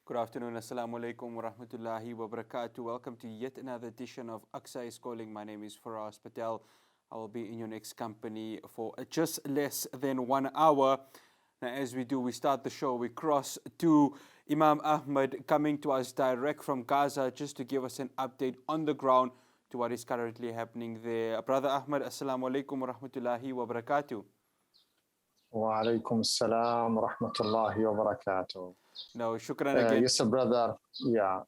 Good afternoon. Assalamu alaikum wa rahmatullahi wa barakatuh. Welcome to yet another edition of AQSA is Calling. My name is Faraz Patel. I will be in your next company for just less than 1 hour. Now, as we do, we start the show. We cross to Imam Ahmad coming to us direct from Gaza just to give us an update on the ground to what is currently happening there. Brother Ahmad, Assalamu alaikum wa rahmatullahi wa barakatuh. Wa alaikum salam wa rahmatullahi wa barakatuh. No, shukran again. Yes, brother. Yeah.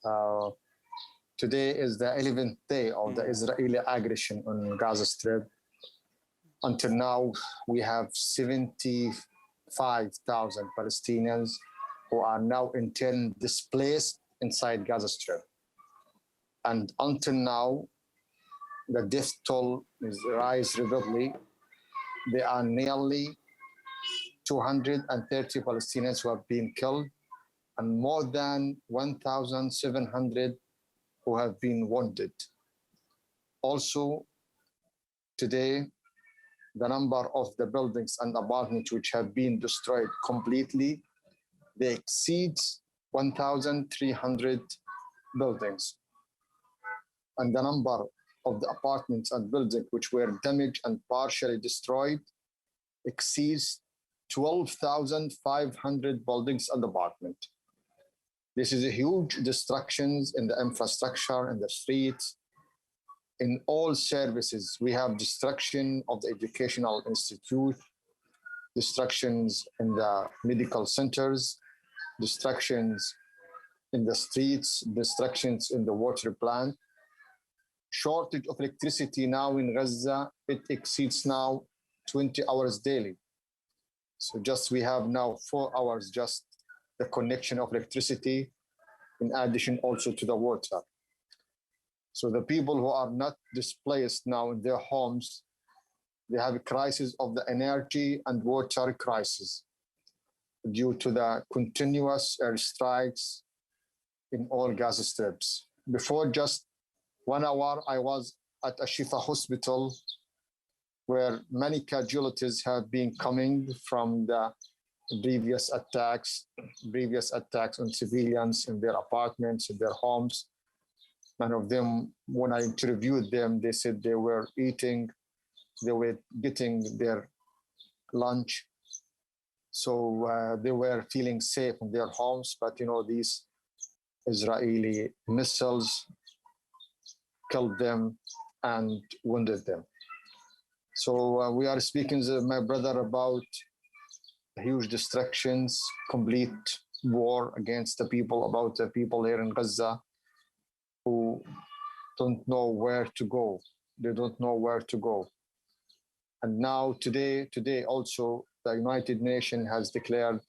Today is the 11th day of the Israeli aggression on Gaza Strip. Until now, we have 75,000 Palestinians who are now internally displaced inside Gaza Strip. And until now, the death toll is rise rapidly. There are nearly 230 Palestinians who have been killed and more than 1,700 who have been wounded. Also, today, the number of the buildings and apartments which have been destroyed completely, they exceed 1,300 buildings. And the number of the apartments and buildings which were damaged and partially destroyed exceeds 12,500 buildings and apartments. This is a huge destructions in the infrastructure, in the streets, in all services. We have destruction of the educational institute, destructions in the medical centers, destructions in the streets, destructions in the water plant. Shortage of electricity now in Gaza, it exceeds now 20 hours daily. So just we have now 4 hours just the connection of electricity, in addition also to the water. So the people who are not displaced now in their homes, they have a crisis of the energy and water crisis due to the continuous airstrikes in all Gaza Strips. Before just 1 hour, I was at a Shifa hospital where many casualties have been coming from the previous attacks on civilians in their apartments, in their homes. None of them, when I interviewed them, they said they were eating, they were getting their lunch. So they were feeling safe in their homes. But, these Israeli missiles killed them and wounded them. So we are speaking, my brother, about huge destructions, complete war against the people, about the people here in Gaza who don't know where to go. They don't know where to go. And now today also, the United Nations has declared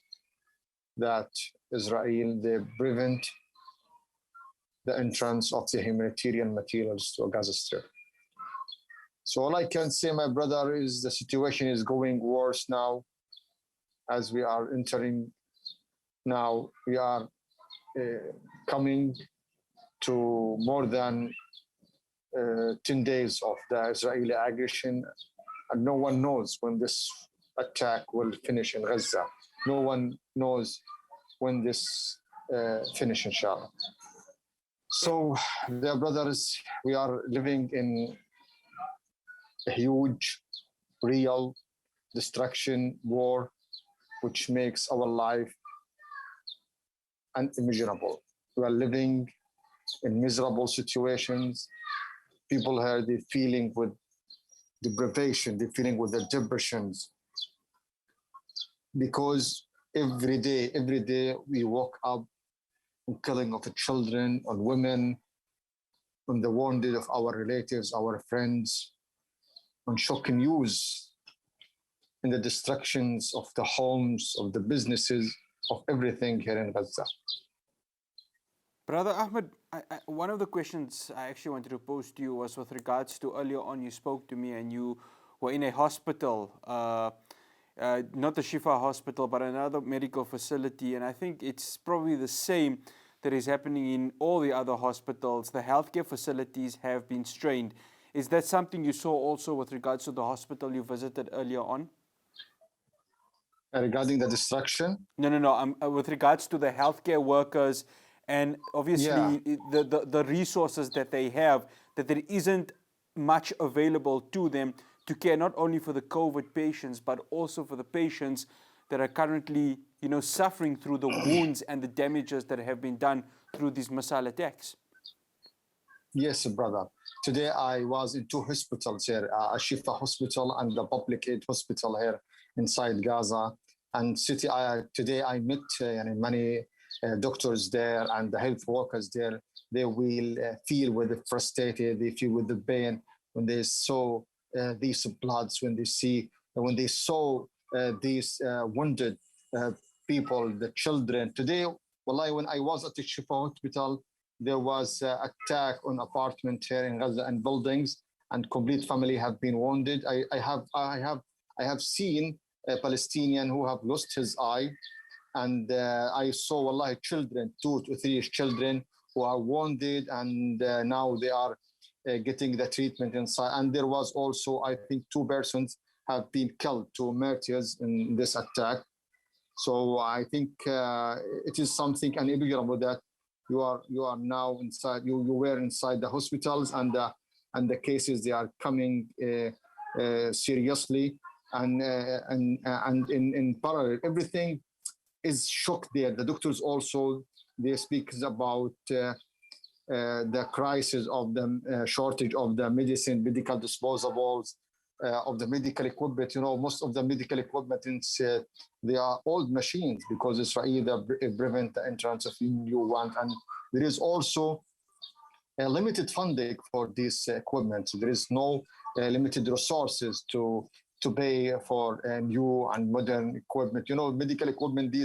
that Israel, they prevent the entrance of the humanitarian materials to Gaza Strip. So all I can say, my brother, is the situation is going worse now. As we are entering now, we are coming to more than 10 days of the Israeli aggression, and no one knows when this attack will finish in Gaza. No one knows when this finish, inshallah. So, dear brothers, we are living in a huge, real destruction, war, which makes our life unimaginable. We are living in miserable situations. People here, they're feeling with deprivation, they're feeling with the depressions. Because every day we woke up on killing of the children, on women, on the wounded of our relatives, our friends, on shocking news, in the destructions of the homes, of the businesses, of everything here in Gaza. Brother Ahmed, one of the questions I actually wanted to pose to you was with regards to earlier on you spoke to me and you were in a hospital, not the Shifa hospital, but another medical facility. And I think it's probably the same that is happening in all the other hospitals. The healthcare facilities have been strained. Is that something you saw also with regards to the hospital you visited earlier on? regarding the destruction. No. With regards to the healthcare workers and Yeah, obviously the resources that they have, that there isn't much available to them to care not only for the COVID patients, but also for the patients that are currently, suffering through the wounds and the damages that have been done through these missile attacks. yes, brother. Today I was in two hospitals here, a Shifa hospital and the public aid hospital here inside Gaza. And today I met many doctors there and the health workers there. They will feel with the frustrated, they feel with the pain when they saw these bloods, when they saw these wounded uh, people, the children. Today, wallahi, when I was at the Shifa hospital, there was attack on apartment here in Gaza and buildings, and complete family have been wounded. I have seen a Palestinian who have lost his eye, and I saw wallahi children, 2 to 3 children who are wounded, and now they are getting the treatment inside. And there was also, I think, 2 persons have been killed, 2 martyrs in this attack. So I think it is something unimaginable that you are now inside. You were inside the hospitals, and the cases they are coming seriously, and in parallel everything is shocked there. The doctors also they speak about the crisis of the shortage of the medicine, medical disposables, of the medical equipment. Most of the medical equipment they are old machines because Israel prevent the entrance of new ones, and there is also a limited funding for this equipment. There is no limited resources to pay for new and modern equipment. Medical equipment.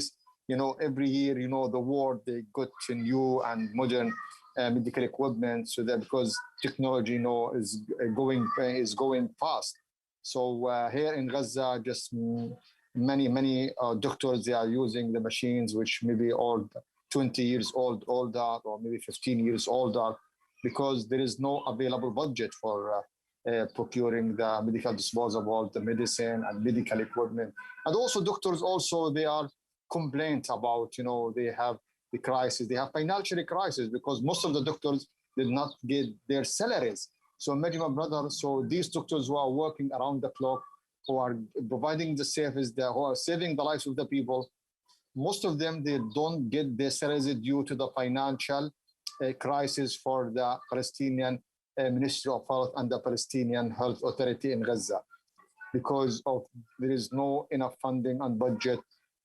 Every year, the world they got new and modern medical equipment, so that because technology, is going fast. So here in Gaza, just many doctors they are using the machines which maybe old, 20 years old, older, or maybe 15 years older, because there is no available budget for procuring the medical disposable, the medicine and medical equipment. And also doctors also they are complaint about, they have the crisis, they have financial crisis because most of the doctors did not get their salaries. So imagine, my brother, so these doctors who are working around the clock, who are providing the service, who are saving the lives of the people, most of them, they don't get their salaries due to the financial crisis for the Palestinian Ministry of Health and the Palestinian Health Authority in Gaza, because of there is no enough funding and budget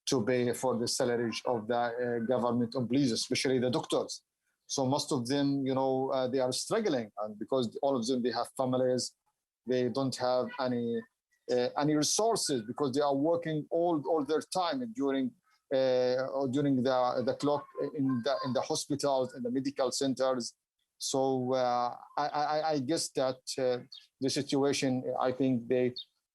to pay for the salaries of the government employees, especially the doctors. So most of them, they are struggling, and because all of them they have families, they don't have any resources because they are working all their time during the clock in the hospitals and the medical centers. So I guess that the situation, I think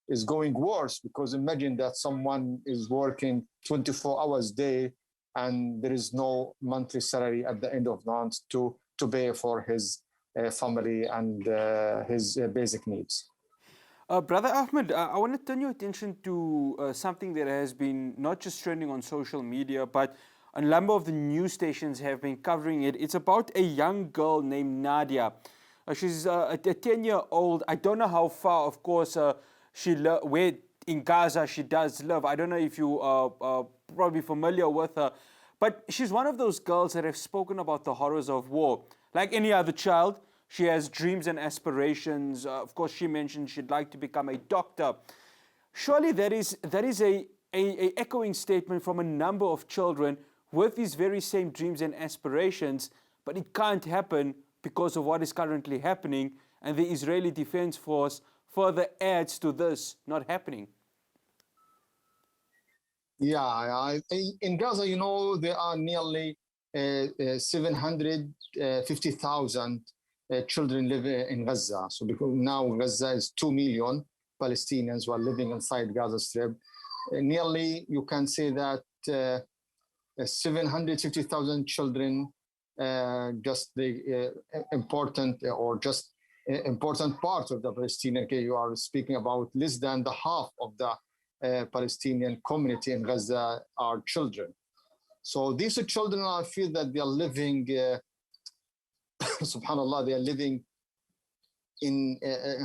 is going worse, because imagine that someone is working 24 hours a day and there is no monthly salary at the end of the month to pay for his family and his basic needs. Brother Ahmed, I want to turn your attention to something that has been not just trending on social media, but a number of the news stations have been covering it. It's about a young girl named Nadia. She's a 10-year-old. I don't know how far, of course, where in Gaza she does live. I don't know if you are probably familiar with her, but she's one of those girls that have spoken about the horrors of war. Like any other child, she has dreams and aspirations. Of course, she mentioned she'd like to become a doctor. Surely that is a echoing statement from a number of children with these very same dreams and aspirations, but it can't happen because of what is currently happening, and the Israeli Defense Force further adds to this not happening. Yeah, in Gaza, there are nearly 750,000 children live in Gaza. So because now Gaza is 2 million Palestinians who are living inside Gaza Strip. Nearly, you can say that 750,000 children, just the important or just important part of the Palestinian. Okay, you are speaking about less than the half of the Palestinian community in Gaza are children. So these children, I feel that they are living, subhanallah, they are living in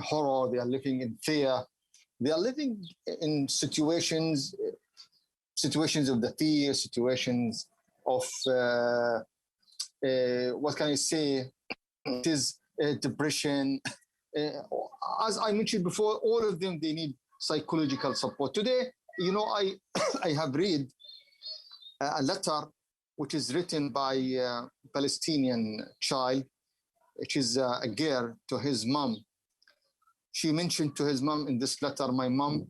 horror, they are living in fear, they are living in situations of the fear, situations of, what can I say, it is depression. As I mentioned before, all of them, they need psychological support. Today, I have read a letter which is written by a Palestinian child, which is a girl, to his mom. She mentioned to his mom in this letter, my mom,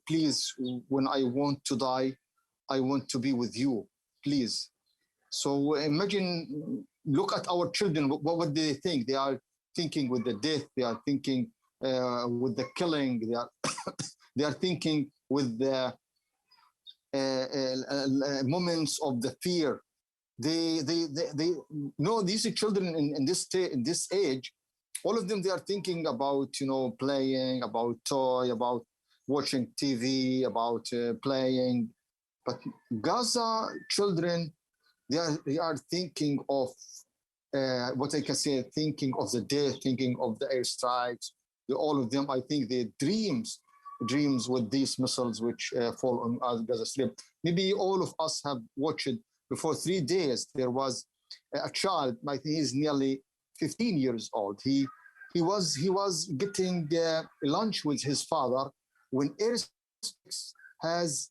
please, when I want to die, I want to be with you, please. So imagine, look at our children, what would they think? They are thinking with the death, they are thinking with the killing, they are thinking with the moments of the fear. They know these children in this age, all of them, they are thinking about, playing, about toy, about watching TV, about playing. But Gaza children, they are thinking of what I can say, thinking of the death, thinking of the airstrikes. All of them, I think, they dreams with these missiles which fall on Gaza Strip. Maybe all of us have watched before 3 days. There was a child, I think he's nearly 15 years old. He was getting lunch with his father when airstrikes has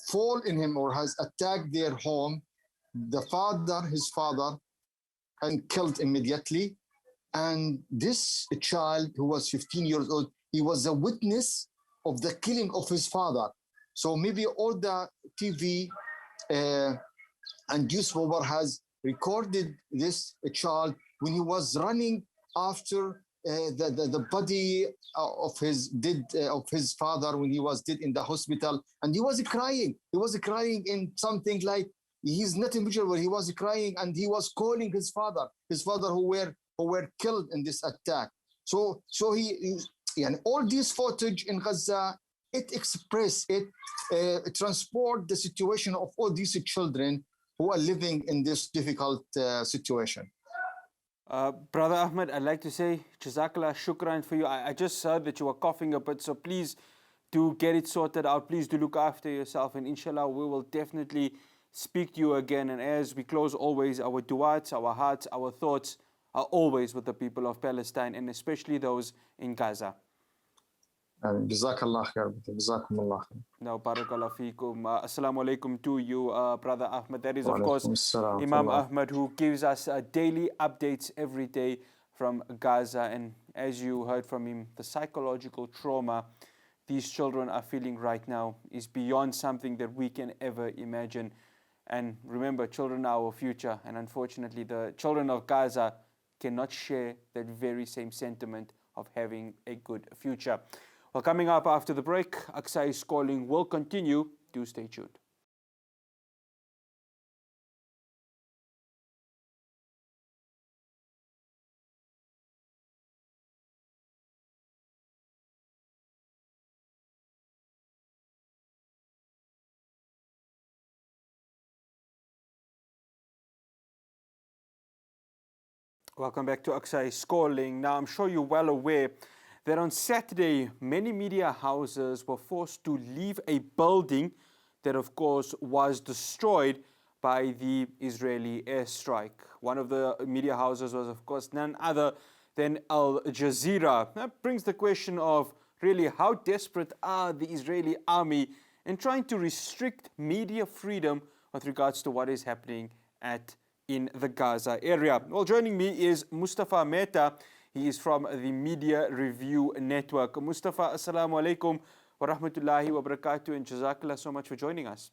fall in him or has attacked their home. His father, and killed immediately. And this child, who was 15 years old, he was a witness of the killing of his father. So maybe all the TV and newspaper has recorded this child when he was running after the body of his father when he was dead in the hospital, and he was crying. He was crying in something like, he's not individual. He was crying and he was calling his father who were killed in this attack. So he and all this footage in Gaza, it transport the situation of all these children who are living in this difficult situation. Brother Ahmed, I'd like to say Jazakallah, shukran for you. I just heard that you were coughing a bit, so please do get it sorted out. Please do look after yourself, and inshallah we will definitely speak to you again. And as we close, always our du'ats, our hearts, our thoughts are always with the people of Palestine, and especially those in Gaza. Jazakallah khair. Jazakumullah khair. No, barakallah feekum. Assalamu alaikum to you, Brother Ahmed. That is, of course, Imam Ahmed, who gives us daily updates every day from Gaza. And as you heard from him, the psychological trauma these children are feeling right now is beyond something that we can ever imagine. And remember, children are our future. And unfortunately, the children of Gaza cannot share that very same sentiment of having a good future. Well, coming up after the break, AQSA is Calling will continue. Do stay tuned. Welcome back to AQSA is Calling. Now, I'm sure you're well aware that on Saturday, many media houses were forced to leave a building that, of course, was destroyed by the Israeli airstrike. One of the media houses was, of course, none other than Al Jazeera. That brings the question of really how desperate are the Israeli army in trying to restrict media freedom with regards to what is happening in the Gaza area. Well, joining me is Mustafa Mehta. He is from the Media Review Network. Mustafa, assalamu alaikum wa rahmatullahi wa barakatuh, and jazakallah so much for joining us.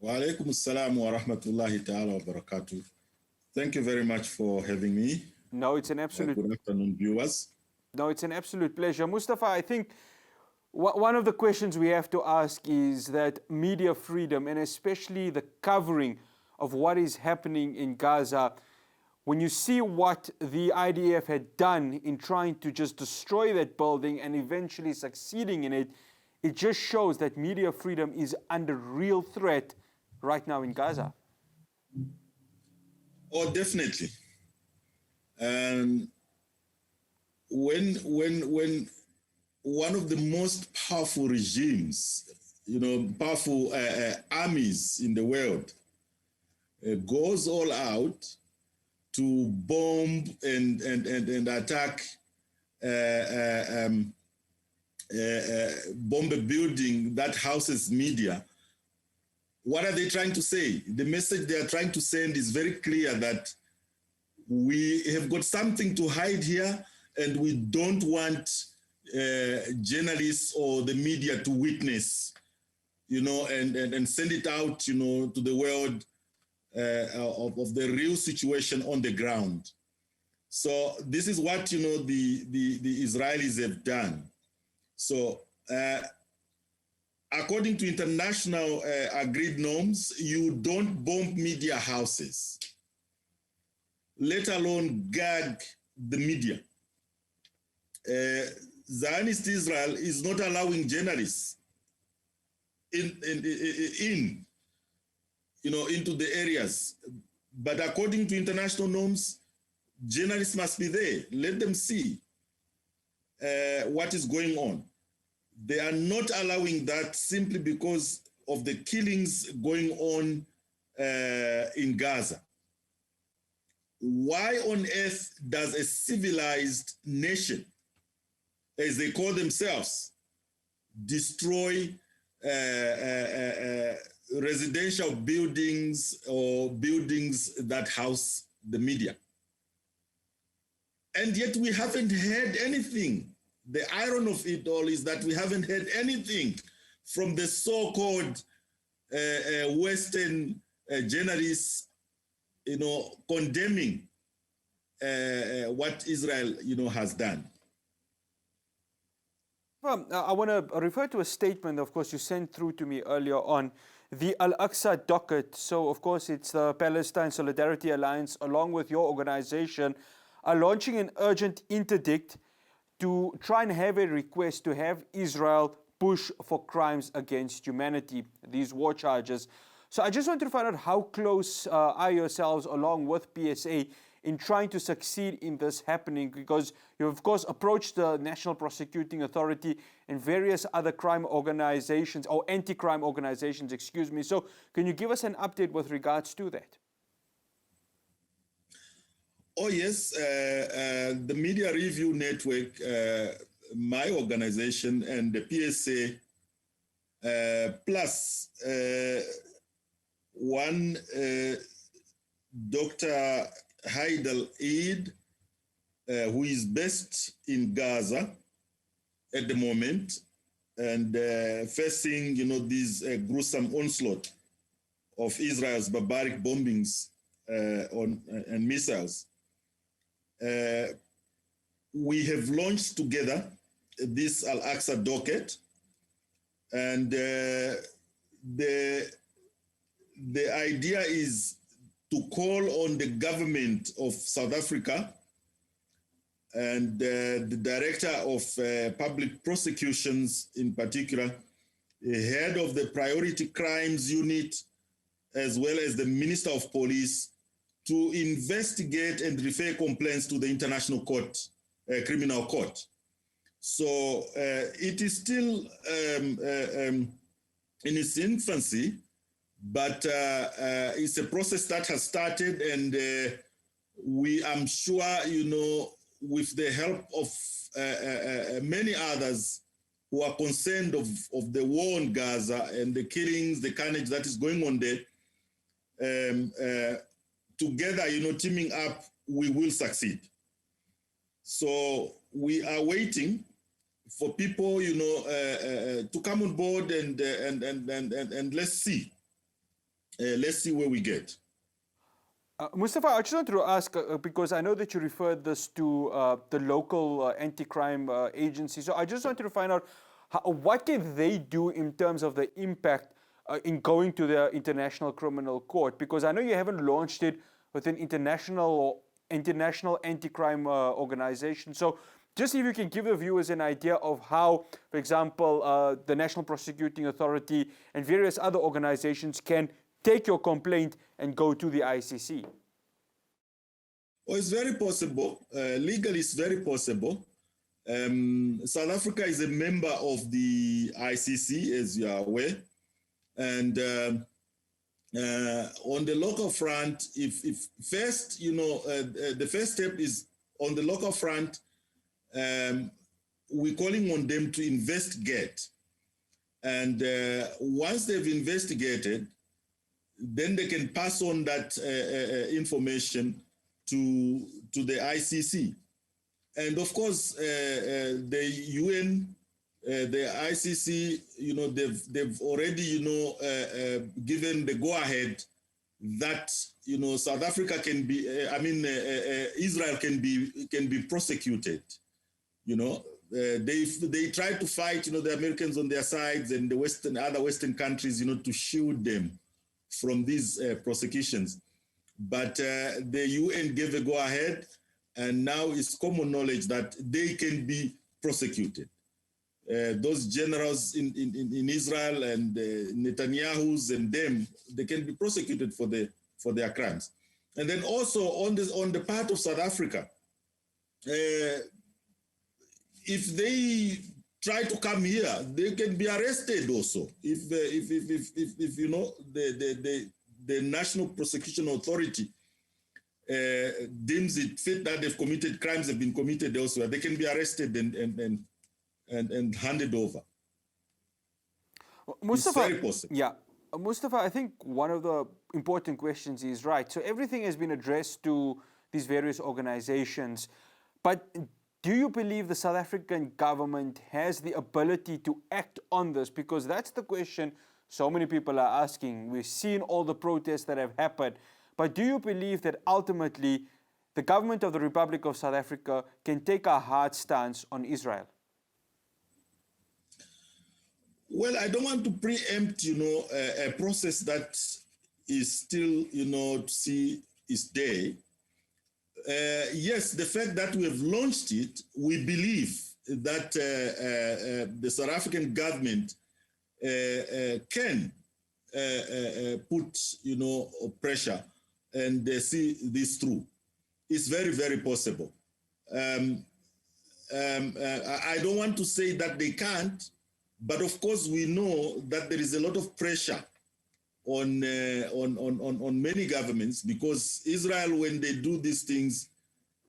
Wa alaikum assalam wa rahmatullahi ta'ala wa barakatuh. Thank you very much for having me. No, it's an absolute... Good afternoon, viewers. No, it's an absolute pleasure. Mustafa, I think one of the questions we have to ask is that media freedom, and especially the covering of what is happening in Gaza, when you see what the IDF had done in trying to just destroy that building and eventually succeeding in it, it just shows that media freedom is under real threat right now in Gaza. Oh, definitely. And when one of the most powerful regimes, powerful armies in the world goes all out to bomb and attack, bomb a building that houses media, what are they trying to say? The message they are trying to send is very clear, that we have got something to hide here, and we don't want journalists or the media to witness, and send it out, to the world of the real situation on the ground. So this is what, the Israelis have done. So according to international agreed norms, you don't bomb media houses, let alone gag the media. Zionist Israel is not allowing journalists into the areas. But according to international norms, journalists must be there. Let them see what is going on. They are not allowing that simply because of the killings going on in Gaza. Why on earth does a civilized nation, as they call themselves, destroy residential buildings or buildings that house the media? And yet we haven't heard anything. The irony of it all is that we haven't heard anything from the so-called Western journalists, condemning what Israel, has done. Well, I want to refer to a statement, of course, you sent through to me earlier on, the AQSA docket. So, of course, it's the Palestine Solidarity Alliance, along with your organization, are launching an urgent interdict to try and have a request to have Israel push for crimes against humanity, these war charges. So I just wanted to find out how close are yourselves, along with PSA, in trying to succeed in this happening, because you of course approached the National Prosecuting Authority and various other crime organizations, or anti-crime organizations, excuse me. So can you give us an update with regards to that? Oh, yes. The Media Review Network, my organization, and the PSA, plus one Dr. Haidal Eid, who is based in Gaza at the moment, and facing, these gruesome onslaught of Israel's barbaric bombings and missiles. We have launched together this Al-Aqsa docket, and the idea is to call on the government of South Africa and the director of public prosecutions in particular, head of the priority crimes unit, as well as the minister of police, to investigate and refer complaints to the International Court, Criminal Court. So it is still in its infancy, but it's a process that has started, and I'm sure, with the help of many others who are concerned of the war in Gaza and the killings, the carnage that is going on there, together, teaming up, we will succeed. So we are waiting for people, to come on board, and let's see. Let's see where we get. Mustafa, I just wanted to ask, because I know that you referred this to the local anti-crime agency. So I just wanted to find out, what can they do in terms of the impact in going to the International Criminal Court? Because I know you haven't launched it with an international anti-crime organization. So Just if you can give the viewers an idea of how, for example, the National Prosecuting Authority and various other organizations can take your complaint and go to the ICC. Oh, it's very possible. Legally, it's very possible. South Africa is a member of the ICC, as you are aware. And on the local front, if first, the first step is on the local front, we're calling on them to investigate. And once they've investigated, then they can pass on that information to the ICC. And of course, the UN, the ICC, they've already, given the go-ahead that, South Africa can be, Israel can be prosecuted. They try to fight, the Americans on their sides and the other Western countries, to shield them from these prosecutions. But the UN gave a go-ahead, and now it's common knowledge that they can be prosecuted. Those generals in Israel and Netanyahu's and them, they can be prosecuted for their crimes. And then also on the part of South Africa, if they try to come here, they can be arrested also. If the National Prosecution Authority deems it fit that they've committed crimes have been committed elsewhere, they can be arrested and handed over. Mustafa, it's very possible. Yeah. Mustafa, I think one of the important questions is, right, so everything has been addressed to these various organizations, but do you believe the South African government has the ability to act on this? Because that's the question so many people are asking. We've seen all the protests that have happened, but do you believe that ultimately the government of the Republic of South Africa can take a hard stance on Israel? Well, I don't want to preempt, a process that is still, to see its day. Yes, the fact that we have launched it, we believe that the South African government can put, pressure and see this through. It's very, very possible. I don't want to say that they can't, but of course we know that there is a lot of pressure on many governments, because Israel, when they do these things,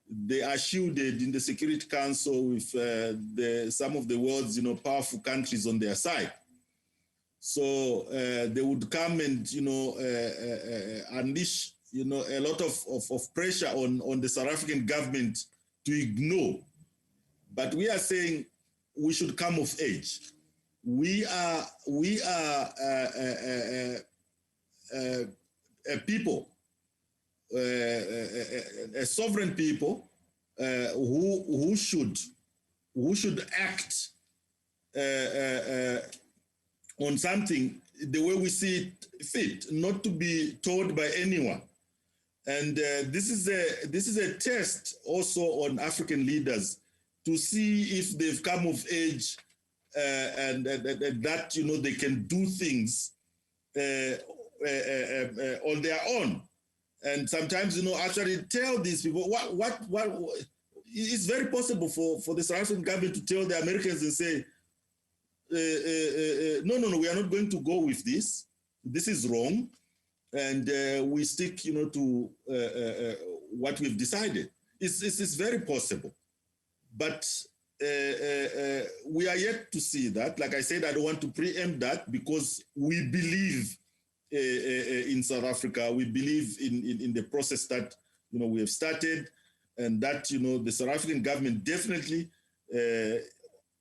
they are shielded in the Security Council with some of the world's powerful countries on their side. So they would come and unleash a lot of pressure on the South African government to ignore. But we are saying we should come of age. We are a people, a sovereign people who should act on something the way we see it fit, not to be told by anyone. And this is a test also on African leaders to see if they've come of age and that they can do things on their own. And sometimes actually tell these people what it's very possible for the South African government to tell the Americans and say, no, we are not going to go with this. This is wrong, and we stick to what we've decided. It's very possible, but we are yet to see that. Like I said, I don't want to preempt that, because we believe in South Africa. We believe in the process that we have started, and that the South African government definitely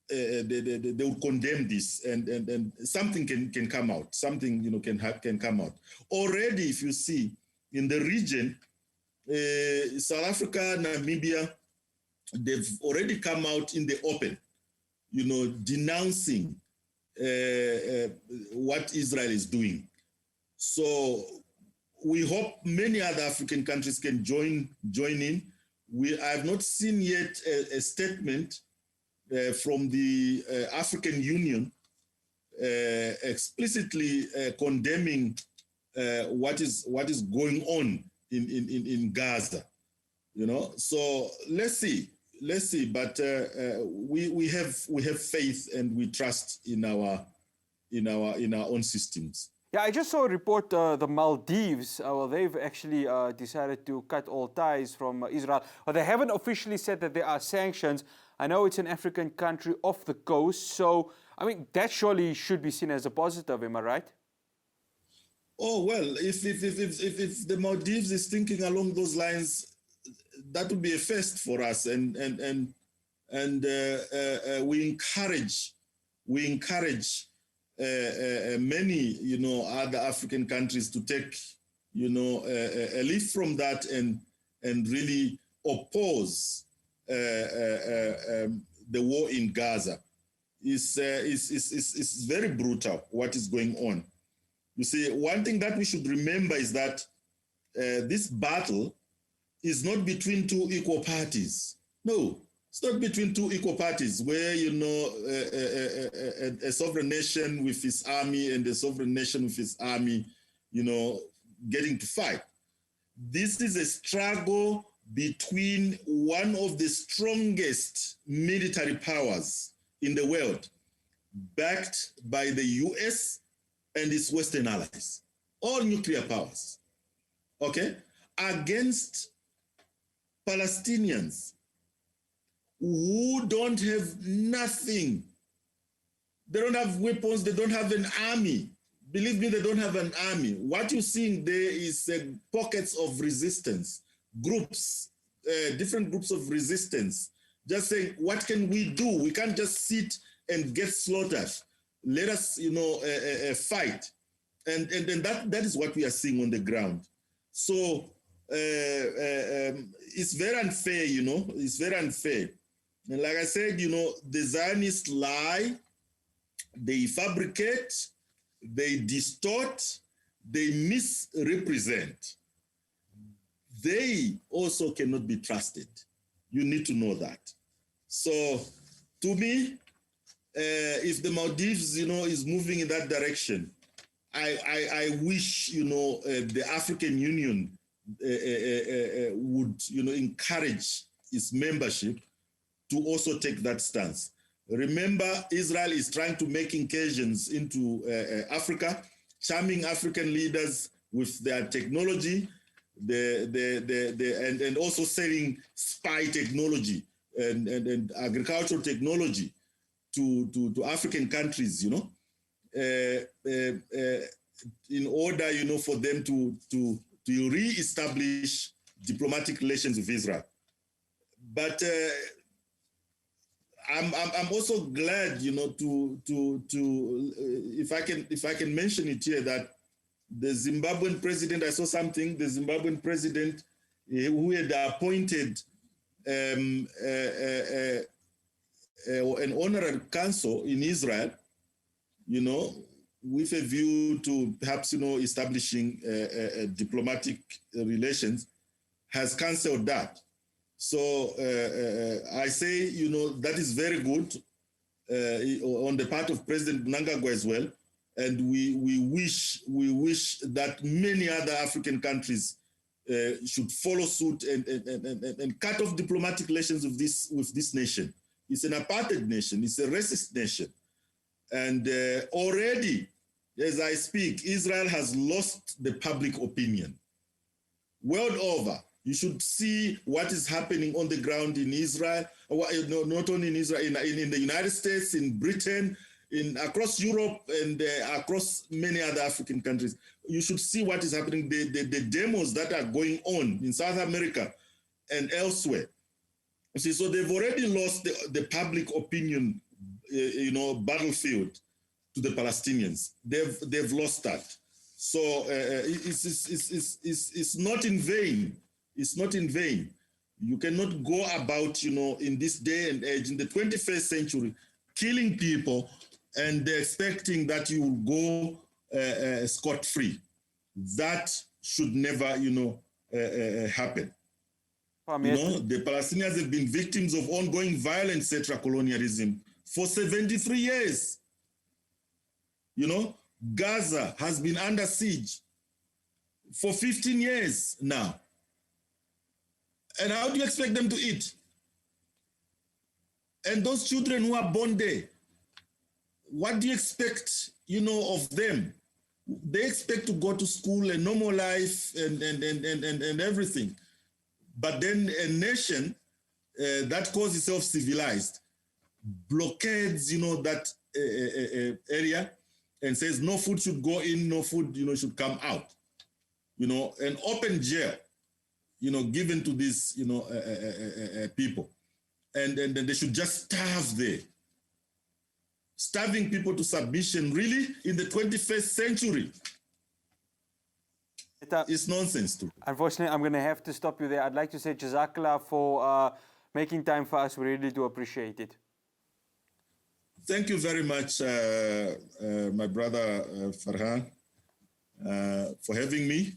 they will condemn this, and something can come out. Something can come out. Already, if you see in the region, South Africa, Namibia, they've already come out in the open, denouncing what Israel is doing. So we hope many other African countries can join in. I have not seen yet a statement from the African Union explicitly condemning what is going on in Gaza. You know, so let's see. But we have faith and we trust in our own systems. Yeah, I just saw a report the Maldives, well, they've actually decided to cut all ties from Israel. Well, they haven't officially said that there are sanctions. I know it's an African country off the coast, so, I mean, that surely should be seen as a positive, am I right? Oh, well, if the Maldives is thinking along those lines, that would be a first for us. And we encourage many, other African countries to take, a leaf from that and really oppose the war in Gaza. It's very brutal what is going on. You see, one thing that we should remember is that this battle is not between two equal parties. No, it's not between two equal parties where, a sovereign nation with its army and a sovereign nation with its army, getting to fight. This is a struggle between one of the strongest military powers in the world, backed by the US and its Western allies, all nuclear powers, okay, against Palestinians who don't have nothing. They don't have weapons, they don't have an army. Believe me, they don't have an army. What you're seeing there is pockets of resistance, groups, different groups of resistance, just saying, what can we do? We can't just sit and get slaughtered. Let us, fight. And that is what we are seeing on the ground. So it's very unfair, it's very unfair. And like I said, the Zionists lie, they fabricate, they distort, they misrepresent. They also cannot be trusted. You need to know that. So to me, if the Maldives, is moving in that direction, I wish, the African Union would, encourage its membership to also take that stance. Remember, Israel is trying to make incursions into Africa, charming African leaders with their technology, and also selling spy technology and agricultural technology to African countries, in order, for them to re-establish diplomatic relations with Israel. But I'm also glad, if I can mention it here, that the Zimbabwean president, I saw something, the Zimbabwean president who had appointed an honorary council in Israel, with a view to perhaps, establishing diplomatic relations, has cancelled that. So I say, that is very good on the part of President Mnangagwa as well. And we wish that many other African countries should follow suit and cut off diplomatic relations with this nation. It's an apartheid nation. It's a racist nation. And already, as I speak, Israel has lost the public opinion. World over, you should see what is happening on the ground in Israel, not only in Israel, in the United States, in Britain, across Europe, and across many other African countries. You should see what is happening, the demos that are going on in South America and elsewhere. You see, so they've already lost the public opinion, battlefield to the Palestinians. They've lost that. So it's not in vain. It's not in vain. You cannot go about, in this day and age, in the 21st century, killing people and expecting that you will go scot-free. That should never, happen. You know, the Palestinians have been victims of ongoing violence, etc., colonialism for 73 years. You know, Gaza has been under siege for 15 years now. And how do you expect them to eat? And those children who are born there, what do you expect, you know, of them? They expect to go to school, a normal life, and everything. But then a nation that calls itself civilized blockades, you know, that area and says no food should go in, no food, you know, should come out. You know, an open jail, you know, given to these, you know, people. And they should just starve there. Starving people to submission, really, in the 21st century. It's nonsense too. Unfortunately, I'm going to have to stop you there. I'd like to say Jazakallah for making time for us. We really do appreciate it. Thank you very much, my brother Farhan, for having me.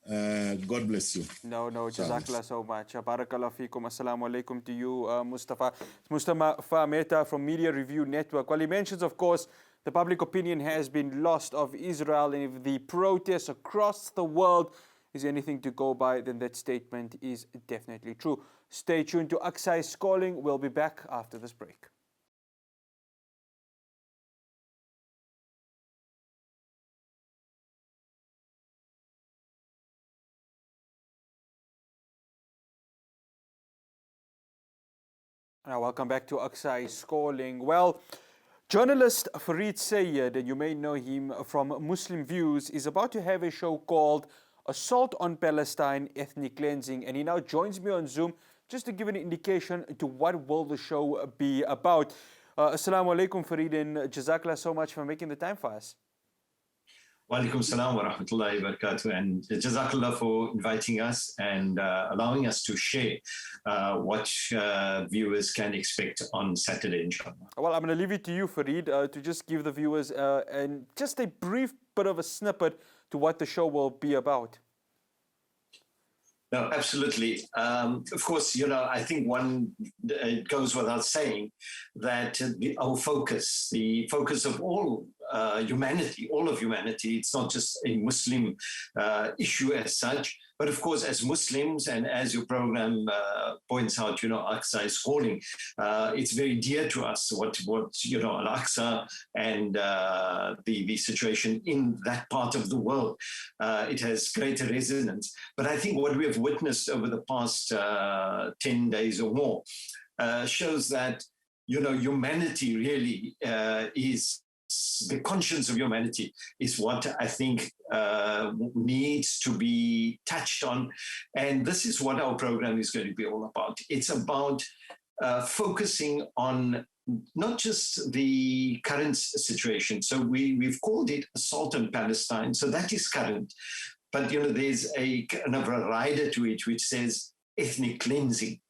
God bless you. No, Jazakallah so much. Barakallah feekum. Assalamu alaikum to you, Mustafa. It's Mustafa Mehta from Media Review Network. Well, he mentions, of course, the public opinion has been lost of Israel, and if the protests across the world is anything to go by, then that statement is definitely true. Stay tuned to AQSA is Calling. We'll be back after this break. Now, welcome back to AQSA is Calling. Well, journalist Fareed Sayed, and you may know him from Muslim Views, is about to have a show called Assault on Palestine, Ethnic Cleansing, and he now joins me on Zoom just to give an indication to what will the show be about. Assalamu alaikum, Fareed, and Jazakallah so much for making the time for us. Wa alaikum salam wa rahmatullahi wa barakatuh, and Jazakallah for inviting us and allowing us to share what viewers can expect on Saturday, inshallah. Well, I'm going to leave it to you, Fareed, to just give the viewers and just a brief bit of a snippet to what the show will be about. No, absolutely. Of course, you know, I think it goes without saying that our focus, the focus of all humanity, all of humanity, it's not just a Muslim issue as such, but of course, as Muslims, and as your program points out, you know, AQSA is calling. It's very dear to us what you know, Al-Aqsa and the situation in that part of the world. It has greater resonance. But I think what we have witnessed over the past 10 days or more shows that, you know, humanity really is, the conscience of humanity is what I think needs to be touched on. And this is what our program is going to be all about. It's about focusing on not just the current situation. So we've called it Assault on Palestine. So that is current. But, you know, there's a kind of a rider to it which says ethnic cleansing,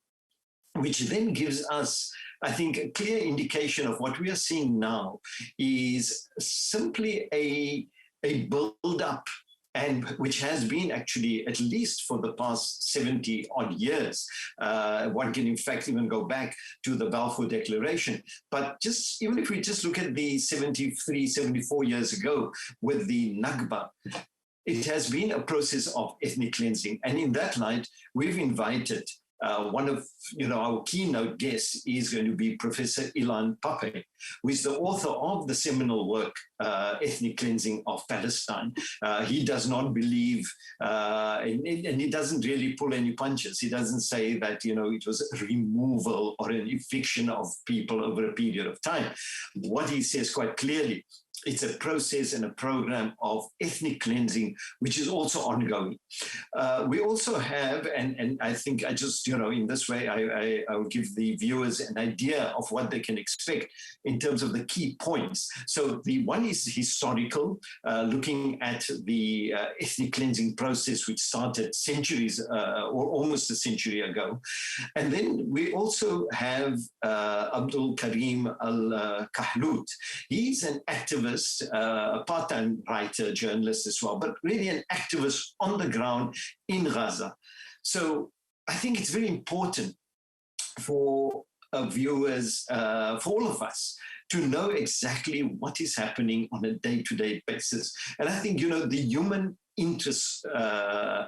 which then gives us, I think, a clear indication of what we are seeing now is simply a build-up, and which has been actually at least for the past 70 odd years. One can in fact even go back to the Balfour Declaration. But just even if we just look at the 73, 74 years ago with the Nakba, it has been a process of ethnic cleansing. And in that light, we've invited one of, you know, our keynote guests is going to be Professor Ilan Pape, who is the author of the seminal work, Ethnic Cleansing of Palestine. He does not believe, and he doesn't really pull any punches. He doesn't say that, you know, it was a removal or an eviction of people over a period of time. What he says quite clearly, it's a process and a program of ethnic cleansing, which is also ongoing. We also have, and I think I just, you know, in this way, I will give the viewers an idea of what they can expect in terms of the key points. So the one is historical, looking at the ethnic cleansing process, which started centuries or almost a century ago. And then we also have Abdul Karim Al-Kahlout. He's an activist, a part-time writer, journalist as well, but really an activist on the ground in Gaza. So I think it's very important for viewers, for all of us, to know exactly what is happening on a day-to-day basis. And I think, the human interest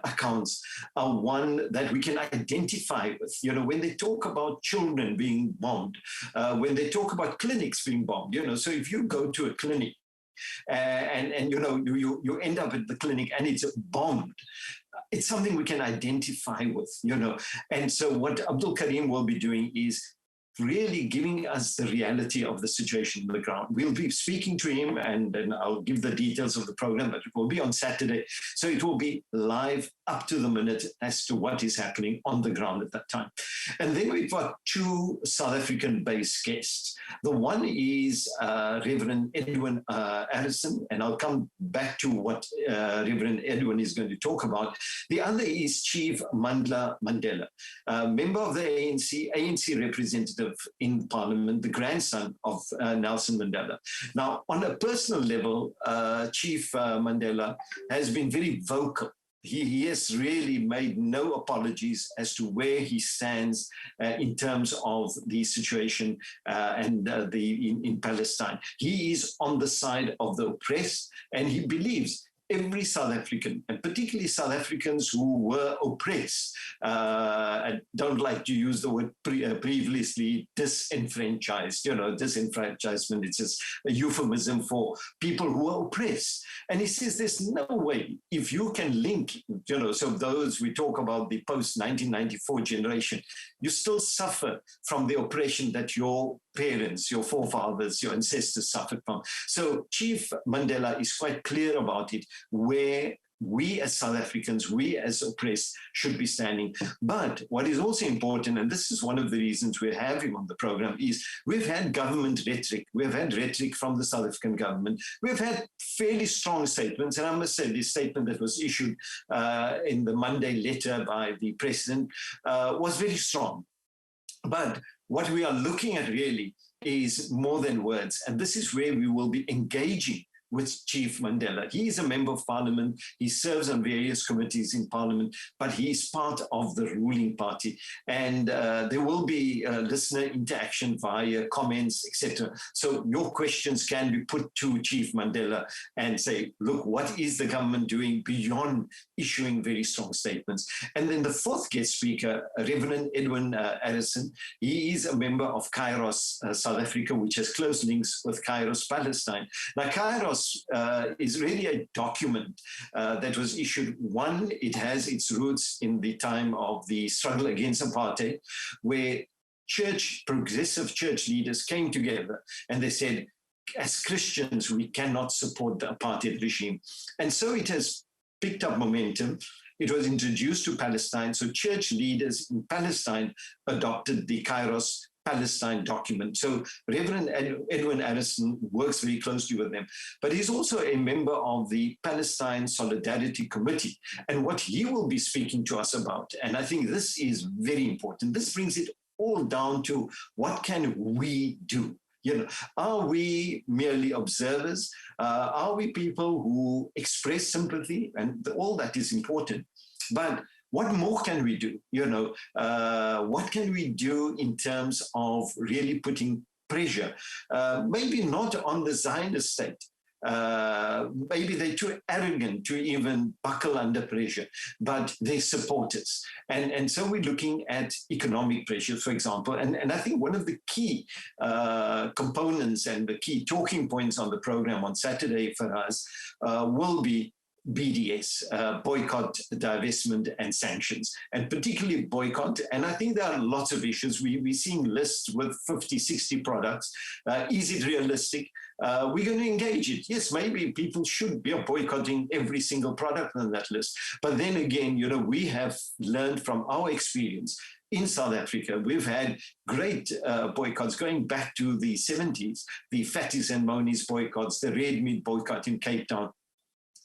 accounts are one that we can identify with. When they talk about children being bombed, when they talk about clinics being bombed, so if you go to a clinic and you end up at the clinic and it's bombed, it's something we can identify with, And so what Abdul Karim will be doing is really giving us the reality of the situation on the ground. We'll be speaking to him, and then I'll give the details of the program, but it will be on Saturday. So it will be live up to the minute as to what is happening on the ground at that time. And then we've got two South African-based guests. The one is Reverend Edwin Harrison, and I'll come back to what Reverend Edwin is going to talk about. The other is Chief Mandla Mandela, member of the ANC representative in Parliament, the grandson of Nelson Mandela. Now, on a personal level, Chief Mandela has been very vocal. He has really made no apologies as to where he stands in terms of the situation in Palestine. He is on the side of the oppressed, and he believes every South African, and particularly South Africans who were oppressed, I don't like to use the word previously disenfranchised, disenfranchisement, it's just a euphemism for people who are oppressed. And he says there's no way, if you can link, so those, we talk about the post-1994 generation, you still suffer from the oppression that your parents, your forefathers, your ancestors suffered from. So Chief Mandela is quite clear about it, where we as South Africans, we as oppressed should be standing. But what is also important, and this is one of the reasons we have him on the program, is we've had government rhetoric. We've had rhetoric from the South African government. We've had fairly strong statements. And I must say, the statement that was issued in the Monday letter by the president was very strong. But what we are looking at really is more than words. And this is where we will be engaging with Chief Mandela. He is a member of Parliament. He serves on various committees in Parliament, but he is part of the ruling party. And there will be listener interaction via comments, etc. So your questions can be put to Chief Mandela and say, look, what is the government doing beyond issuing very strong statements? And then the fourth guest speaker, Reverend Edwin Harrison, he is a member of Kairos South Africa, which has close links with Kairos Palestine. Now, Kairos is really a document that was issued. One, it has its roots in the time of the struggle against apartheid, where progressive church leaders came together and they said, as Christians, we cannot support the apartheid regime. And so it has picked up momentum. It was introduced to Palestine. So church leaders in Palestine adopted the Kairos Palestine document. So Reverend Edwin Harrison works very closely with them, but he's also a member of the Palestine Solidarity Committee. And what he will be speaking to us about, and I think this is very important, this brings it all down to what can we do? Are we merely observers? Are we people who express sympathy? And all that is important. But what more can we do? What can we do in terms of really putting pressure? Maybe not on the Zionist state. Maybe they're too arrogant to even buckle under pressure, but they support us. And so we're looking at economic pressure, for example. And I think one of the key components and the key talking points on the program on Saturday for us will be BDS, boycott, divestment, and sanctions, and particularly boycott. And I think there are lots of issues. We're seeing lists with 50, 60 products. Is it realistic? We're going to engage it. Yes, maybe people should be boycotting every single product on that list. But then again, we have learned from our experience in South Africa. We've had great boycotts going back to the 70s, the Fatties and Monies boycotts, the red meat boycott in Cape Town.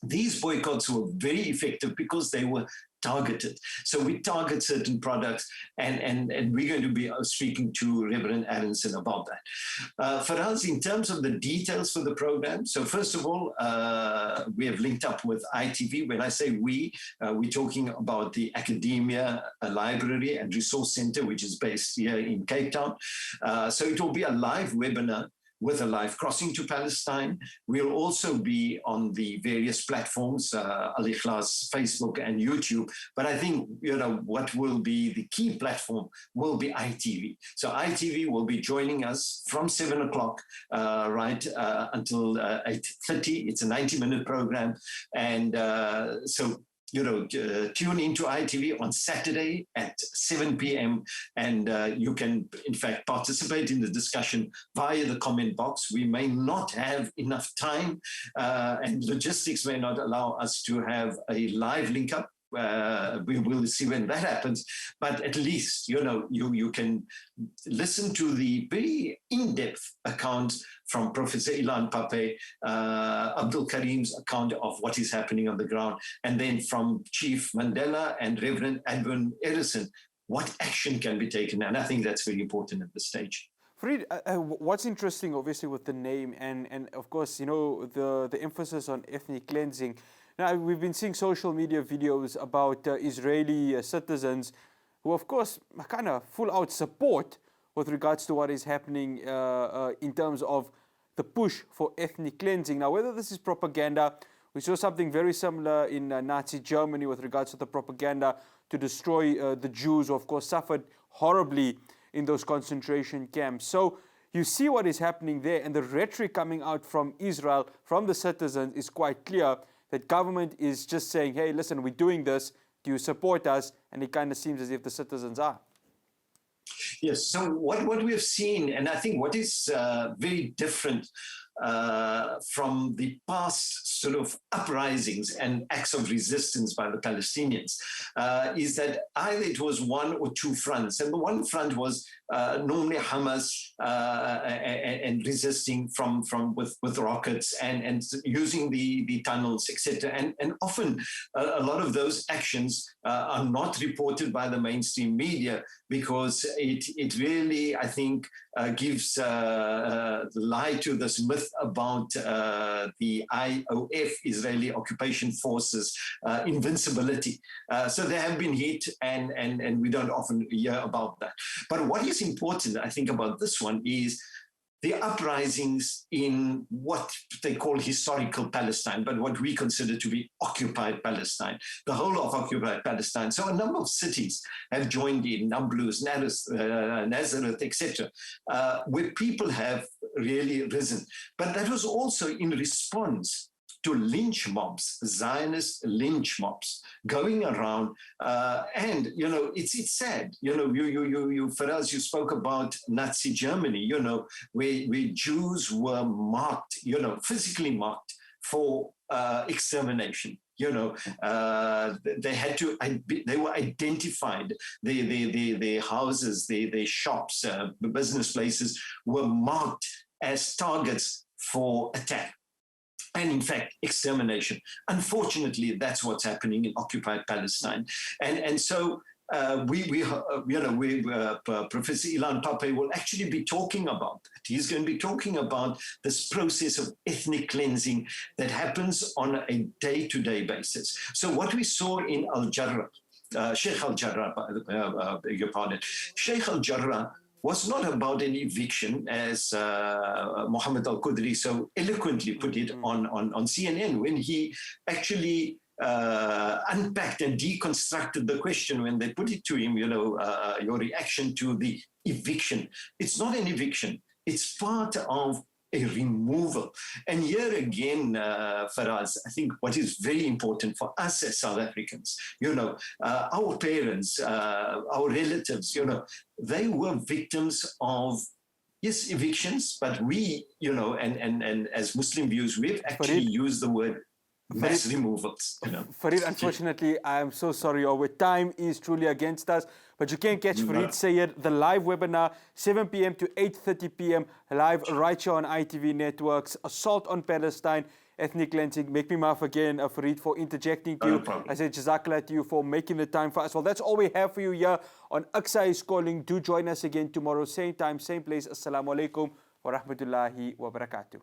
These boycotts were very effective because they were targeted. So we target certain products, and we're going to be speaking to Reverend Harrison about that. For us, in terms of the details for the program, so first of all, we have linked up with ITV. When I say we, we're talking about the Academia Library and Resource Center, which is based here in Cape Town. So it will be a live webinar with a live crossing to Palestine. We'll also be on the various platforms, Al-Ikhlas, Facebook and YouTube. But I think, what will be the key platform will be ITV. So ITV will be joining us from 7 o'clock, until 8:30. It's a 90-minute program. And tune into ITV on Saturday at 7 p.m. and you can, in fact, participate in the discussion via the comment box. We may not have enough time and logistics may not allow us to have a live link up. We will see when that happens, but at least you can listen to the very in-depth account from Professor Ilan Pape, Abdul Karim's account of what is happening on the ground, and then from Chief Mandela and Reverend Edwin Edison, what action can be taken. And I think that's very important at this stage. Farid, what's interesting, obviously, with the name and of course, the emphasis on ethnic cleansing. Now, we've been seeing social media videos about Israeli citizens who, of course, are kind of full-out support with regards to what is happening in terms of the push for ethnic cleansing. Now, whether this is propaganda, we saw something very similar in Nazi Germany with regards to the propaganda to destroy the Jews who, of course, suffered horribly in those concentration camps. So you see what is happening there, and the rhetoric coming out from Israel, from the citizens, is quite clear that government is just saying, hey, listen, we're doing this, do you support us? And it kind of seems as if the citizens are. Yes, so what we have seen, and I think what is very different from the past sort of uprisings and acts of resistance by the Palestinians is that either it was one or two fronts. And the one front was normally Hamas and resisting with rockets and using the tunnels, etc. And often a lot of those actions are not reported by the mainstream media because it really, I think, gives lie to this myth about the IOF, Israeli Occupation Forces, invincibility. So they have been hit, and we don't often hear about that. But what is important, I think, about this one is the uprisings in what they call historical Palestine, but what we consider to be occupied Palestine, the whole of occupied Palestine. So a number of cities have joined in, Nablus, Nazareth, etc., where people have really risen. But that was also in response to lynch mobs, Zionist lynch mobs going around. And, it's sad. Faraz, you spoke about Nazi Germany, where Jews were marked, physically marked for extermination. They were identified. Their houses, their shops, the business places were marked as targets for attack. And in fact, extermination. Unfortunately, that's what's happening in occupied Palestine. And so Professor Ilan Pape will actually be talking about that. He's going to be talking about this process of ethnic cleansing that happens on a day-to-day basis. So what we saw in Al-Jarrah, Sheikh Al-Jarrah, beg your pardon, Sheikh Al-Jarrah was not about an eviction, as Mohammed Al-Qudri so eloquently put it on CNN when he actually unpacked and deconstructed the question when they put it to him, your reaction to the eviction. It's not an eviction. It's part of a removal. And here again, Faraz, I think what is very important for us as South Africans, our parents, our relatives, they were victims of, yes, evictions, but we, and as Muslim views, we've actually used the word mass removals. Farid, unfortunately, I am so sorry. Our time is truly against us. But you can catch Farid Sayed, the live webinar, 7 p.m. to 8:30 p.m. live right here on ITV Networks. Assault on Palestine, ethnic cleansing. Make me laugh again, Farid, for interjecting to you. I said Jazakallah to you for making the time for us. Well, that's all we have for you here on AQSA is Calling. Do join us again tomorrow, same time, same place. Assalamu alaikum wa rahmatullahi wa barakatuh.